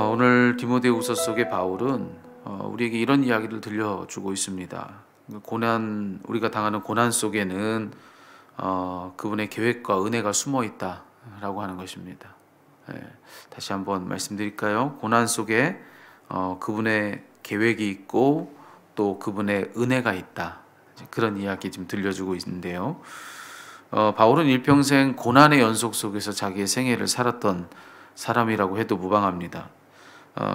오늘 디모데후서 속의 바울은 우리에게 이런 이야기를 들려주고 있습니다. 우리가 당하는 고난 속에는 그분의 계획과 은혜가 숨어 있다라고 하는 것입니다. 다시 한번 말씀드릴까요? 고난 속에 그분의 계획이 있고 또 그분의 은혜가 있다. 그런 이야기 지금 들려주고 있는데요. 바울은 일평생 고난의 연속 속에서 자기의 생애를 살았던 사람이라고 해도 무방합니다.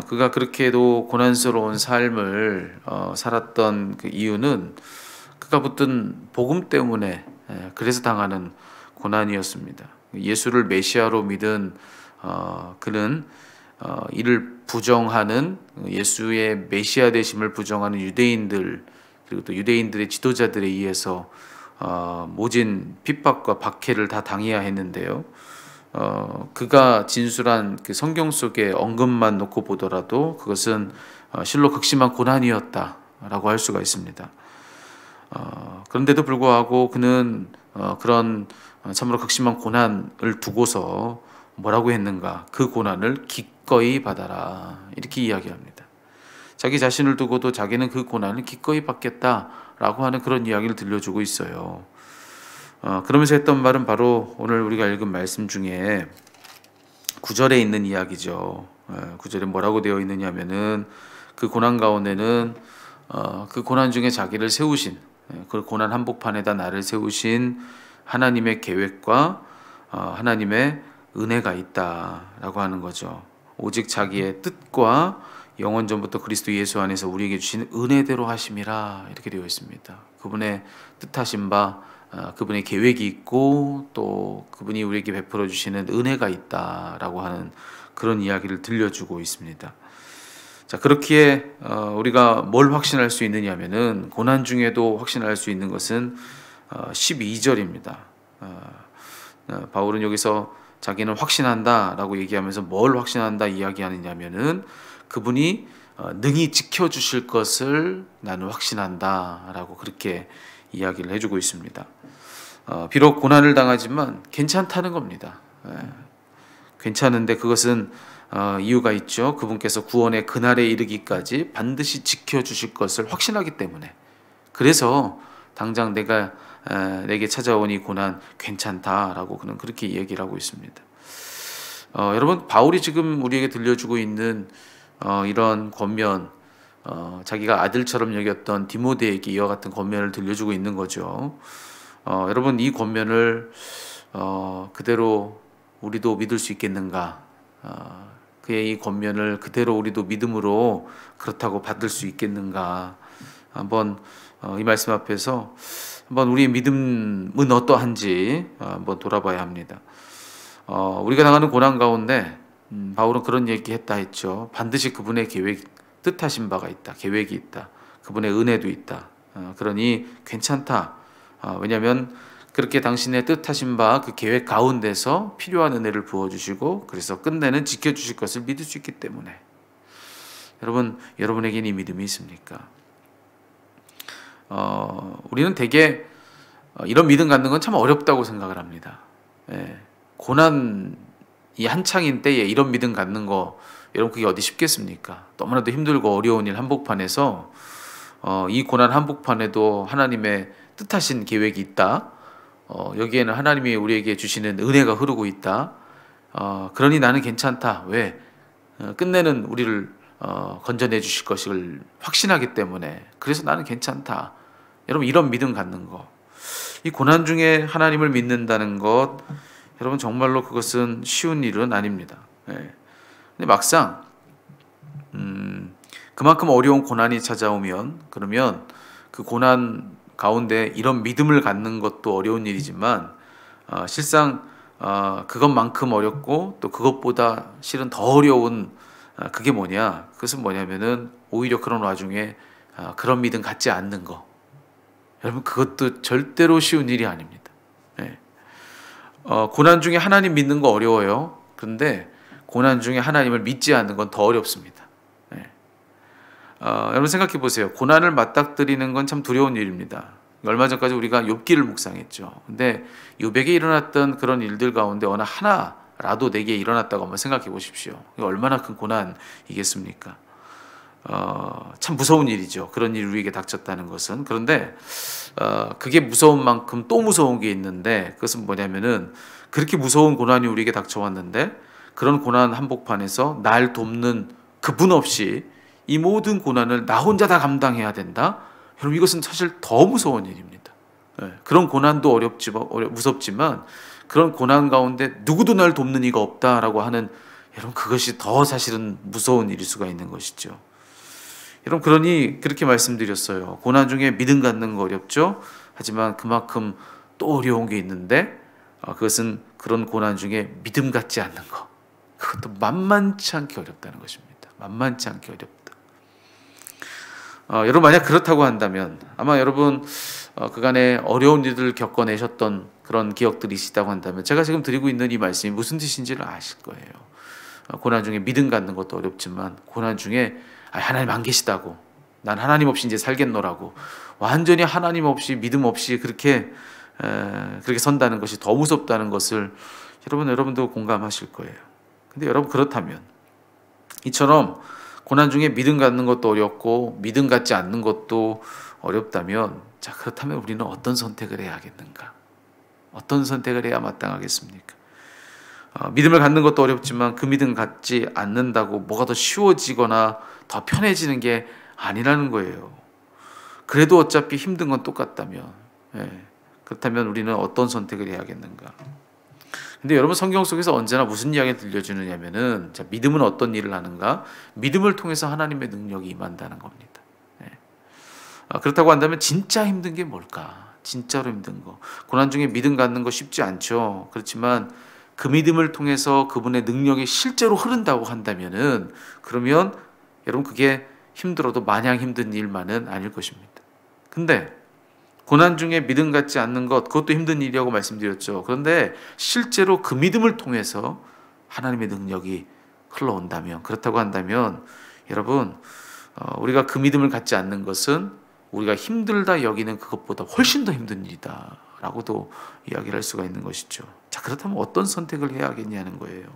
그가 그렇게도 고난스러운 삶을 살았던 그 이유는 그가 붙든 복음 때문에 그래서 당하는 고난이었습니다. 예수를 메시아로 믿은 그는 이를 부정하는 예수의 메시아 되심을 부정하는 유대인들 그리고 또 유대인들의 지도자들에 의해서 모진 핍박과 박해를 다 당해야 했는데요. 그가 진술한 그 성경 속의 언급만 놓고 보더라도 그것은 실로 극심한 고난이었다라고 할 수가 있습니다. 그런데도 불구하고 그는 그런 참으로 극심한 고난을 두고서 뭐라고 했는가? 그 고난을 기꺼이 받아라 이렇게 이야기합니다. 자기 자신을 두고도 자기는 그 고난을 기꺼이 받겠다라고 하는 그런 이야기를 들려주고 있어요. 그러면서 했던 말은 바로 오늘 우리가 읽은 말씀 중에 9절에 있는 이야기죠. 9절에 뭐라고 되어 있느냐면은 그 고난 가운데는 그 고난 중에 자기를 세우신 그 고난 한복판에다 나를 세우신 하나님의 계획과 하나님의 은혜가 있다라고 하는 거죠. 오직 자기의 뜻과 영원 전부터 그리스도 예수 안에서 우리에게 주신 은혜대로 하심이라 이렇게 되어 있습니다. 그분의 뜻하신 바 그분의 계획이 있고 또 그분이 우리에게 베풀어 주시는 은혜가 있다라고 하는 그런 이야기를 들려주고 있습니다. 자, 그렇기에 우리가 뭘 확신할 수 있느냐면은 고난 중에도 확신할 수 있는 것은 12절입니다. 바울은 여기서 자기는 확신한다라고 얘기하면서 뭘 확신한다 이야기하느냐면은 그분이 능히 지켜주실 것을 나는 확신한다라고 그렇게 이야기를 해주고 있습니다. 비록 고난을 당하지만 괜찮다는 겁니다. 괜찮은데 그것은 이유가 있죠. 그분께서 구원의 그날에 이르기까지 반드시 지켜주실 것을 확신하기 때문에 그래서 당장 내게 찾아온 이 고난 괜찮다라고 그는 그렇게 얘기를 하고 있습니다. 여러분 바울이 지금 우리에게 들려주고 있는 이런 권면 자기가 아들처럼 여겼던 디모데에게 이와 같은 권면을 들려주고 있는 거죠. 여러분 이 권면을 그대로 우리도 믿을 수 있겠는가? 그의 이 권면을 그대로 우리도 믿음으로 그렇다고 받을 수 있겠는가? 한번 이 말씀 앞에서 한번 우리의 믿음은 어떠한지 한번 돌아봐야 합니다. 우리가 당하는 고난 가운데 바울은 그런 얘기했다 했죠. 반드시 그분의 뜻하신 바가 있다. 계획이 있다. 그분의 은혜도 있다. 그러니 괜찮다. 왜냐하면 그렇게 당신의 뜻하신 바 그 계획 가운데서 필요한 은혜를 부어주시고 그래서 끝내는 지켜주실 것을 믿을 수 있기 때문에 여러분에게는 이 믿음이 있습니까? 우리는 대개 이런 믿음 갖는 건 참 어렵다고 생각을 합니다. 고난이 한창인 때에 이런 믿음 갖는 거 여러분 그게 어디 쉽겠습니까? 너무나도 힘들고 어려운 일 한복판에서 이 고난 한복판에도 하나님의 뜻하신 계획이 있다. 여기에는 하나님이 우리에게 주시는 은혜가 흐르고 있다. 그러니 나는 괜찮다. 왜? 끝내는 우리를 건져내 주실 것을 확신하기 때문에 그래서 나는 괜찮다. 여러분 이런 믿음 갖는 거. 이 고난 중에 하나님을 믿는다는 것 여러분 정말로 그것은 쉬운 일은 아닙니다. 근데 막상 그만큼 어려운 고난이 찾아오면 그러면 그 고난 가운데 이런 믿음을 갖는 것도 어려운 일이지만 실상 그것만큼 어렵고 또 그것보다 실은 더 어려운 그게 뭐냐? 그것은 뭐냐면은 오히려 그런 와중에 그런 믿음 갖지 않는 거. 여러분 그것도 절대로 쉬운 일이 아닙니다. 고난 중에 하나님 믿는 거 어려워요. 그런데 고난 중에 하나님을 믿지 않는 건 더 어렵습니다. 여러분 생각해 보세요. 고난을 맞닥뜨리는 건 참 두려운 일입니다. 얼마 전까지 우리가 욥기를 묵상했죠. 근데 욥에게 일어났던 그런 일들 가운데 어느 하나 라도 내게 일어났다고 한번 생각해 보십시오. 이거 얼마나 큰 고난이겠습니까? 참 무서운 일이죠. 그런 일이 우리에게 닥쳤다는 것은. 그런데 그게 무서운 만큼 또 무서운 게 있는데, 그것은 뭐냐면은 그렇게 무서운 고난이 우리에게 닥쳐왔는데 그런 고난 한복판에서 날 돕는 그분 없이 이 모든 고난을 나 혼자 다 감당해야 된다? 여러분, 이것은 사실 더 무서운 일입니다. 그런 고난도 무섭지만 그런 고난 가운데 누구도 날 돕는 이가 없다라고 하는, 여러분, 그것이 더 사실은 무서운 일일 수가 있는 것이죠. 여러분, 그러니 그렇게 말씀드렸어요. 고난 중에 믿음 갖는 거 어렵죠. 하지만 그만큼 또 어려운 게 있는데 그것은 그런 고난 중에 믿음 갖지 않는 거, 그것도 만만치 않게 어렵다는 것입니다. 만만치 않게 어렵다. 여러분, 만약 그렇다고 한다면 아마 여러분 그간에 어려운 일들을 겪어내셨던 그런 기억들이 있다고 한다면 제가 지금 드리고 있는 이 말씀이 무슨 뜻인지를 아실 거예요. 고난 중에 믿음 갖는 것도 어렵지만 고난 중에 하나님 안 계시다고, 난 하나님 없이 이제 살겠노라고, 완전히 하나님 없이 믿음 없이 그렇게 선다는 것이 더 무섭다는 것을 여러분도 공감하실 거예요. 근데 여러분, 그렇다면 이처럼 고난 중에 믿음 갖는 것도 어렵고 믿음 갖지 않는 것도 어렵다면, 자, 그렇다면 우리는 어떤 선택을 해야 하겠는가? 어떤 선택을 해야 마땅하겠습니까? 믿음을 갖는 것도 어렵지만 그 믿음 갖지 않는다고 뭐가 더 쉬워지거나 더 편해지는 게 아니라는 거예요. 그래도 어차피 힘든 건 똑같다면, 그렇다면 우리는 어떤 선택을 해야겠는가? 근데 여러분, 성경 속에서 언제나 무슨 이야기를 들려주느냐면은, 자, 믿음은 어떤 일을 하는가? 믿음을 통해서 하나님의 능력이 임한다는 겁니다. 그렇다고 한다면 진짜 힘든 게 뭘까? 진짜로 힘든 거. 고난 중에 믿음 갖는 거 쉽지 않죠. 그렇지만 그 믿음을 통해서 그분의 능력이 실제로 흐른다고 한다면은, 그러면 여러분, 그게 힘들어도 마냥 힘든 일만은 아닐 것입니다. 근데 고난 중에 믿음 갖지 않는 것, 그것도 힘든 일이라고 말씀드렸죠. 그런데 실제로 그 믿음을 통해서 하나님의 능력이 흘러온다면, 그렇다고 한다면 여러분, 우리가 그 믿음을 갖지 않는 것은 우리가 힘들다 여기는 그것보다 훨씬 더 힘든 일이다 라고도 이야기를 할 수가 있는 것이죠. 자, 그렇다면 어떤 선택을 해야 하겠냐는 거예요.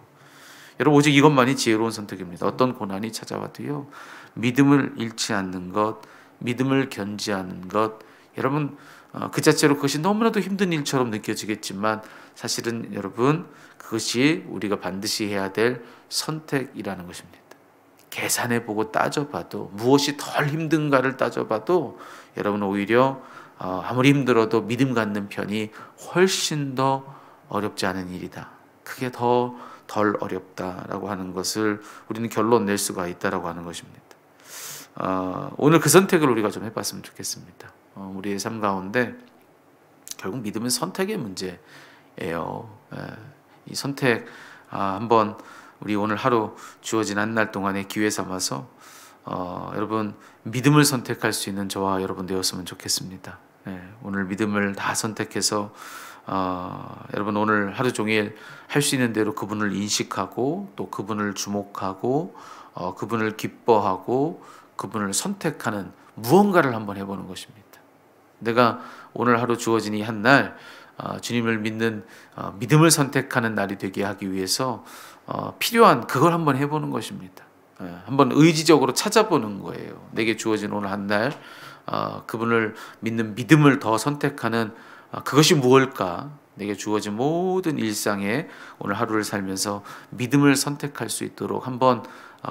여러분, 오직 이것만이 지혜로운 선택입니다. 어떤 고난이 찾아와도요, 믿음을 잃지 않는 것, 믿음을 견지하는 것, 여러분, 그 자체로 그것이 너무나도 힘든 일처럼 느껴지겠지만 사실은 여러분, 그것이 우리가 반드시 해야 될 선택이라는 것입니다. 계산해보고 따져봐도, 무엇이 덜 힘든가를 따져봐도 여러분, 오히려 아무리 힘들어도 믿음 갖는 편이 훨씬 더 어렵지 않은 일이다, 그게 더 덜 어렵다라고 하는 것을 우리는 결론 낼 수가 있다라고 하는 것입니다. 오늘 그 선택을 우리가 좀 해봤으면 좋겠습니다. 우리의 삶 가운데 결국 믿음은 선택의 문제예요. 이 선택 한번 우리 오늘 하루 주어진 한 날 동안의 기회 삼아서 여러분, 믿음을 선택할 수 있는 저와 여러분 되었으면 좋겠습니다. 오늘 믿음을 다 선택해서 여러분, 오늘 하루 종일 할 수 있는 대로 그분을 인식하고 또 그분을 주목하고 그분을 기뻐하고 그분을 선택하는 무언가를 한번 해보는 것입니다. 내가 오늘 하루 주어진 이 한 날 주님을 믿는 믿음을 선택하는 날이 되게 하기 위해서 필요한 그걸 한번 해보는 것입니다. 한번 의지적으로 찾아보는 거예요. 내게 주어진 오늘 한 날 그분을 믿는 믿음을 더 선택하는 그것이 무엇일까? 내게 주어진 모든 일상에 오늘 하루를 살면서 믿음을 선택할 수 있도록 한번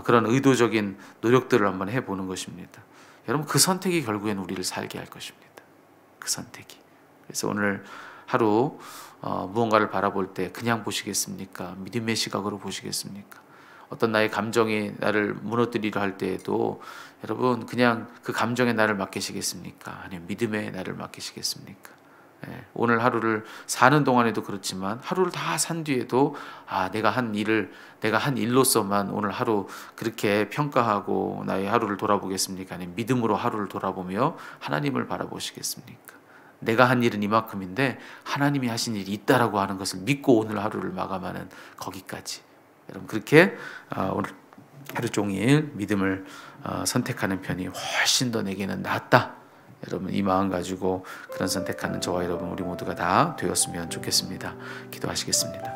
그런 의도적인 노력들을 한번 해보는 것입니다. 여러분, 그 선택이 결국엔 우리를 살게 할 것입니다. 그 선택이. 그래서 오늘 하루 무언가를 바라볼 때 그냥 보시겠습니까? 믿음의 시각으로 보시겠습니까? 어떤 나의 감정이 나를 무너뜨리려 할 때에도 여러분, 그냥 그 감정에 나를 맡기시겠습니까? 아니면 믿음에 나를 맡기시겠습니까? 오늘 하루를 사는 동안에도 그렇지만 하루를 다 산 뒤에도 내가 한 일로서만 오늘 하루 그렇게 평가하고 나의 하루를 돌아보겠습니까? 아니면 믿음으로 하루를 돌아보며 하나님을 바라보시겠습니까? 내가 한 일은 이만큼인데 하나님이 하신 일이 있다라고 하는 것을 믿고 오늘 하루를 마감하는 거기까지, 여러분, 그렇게 오늘 하루 종일 믿음을 선택하는 편이 훨씬 더 내게는 낫다. 여러분, 이 마음 가지고 그런 선택하는 저와 여러분 우리 모두가 다 되었으면 좋겠습니다. 기도하시겠습니다.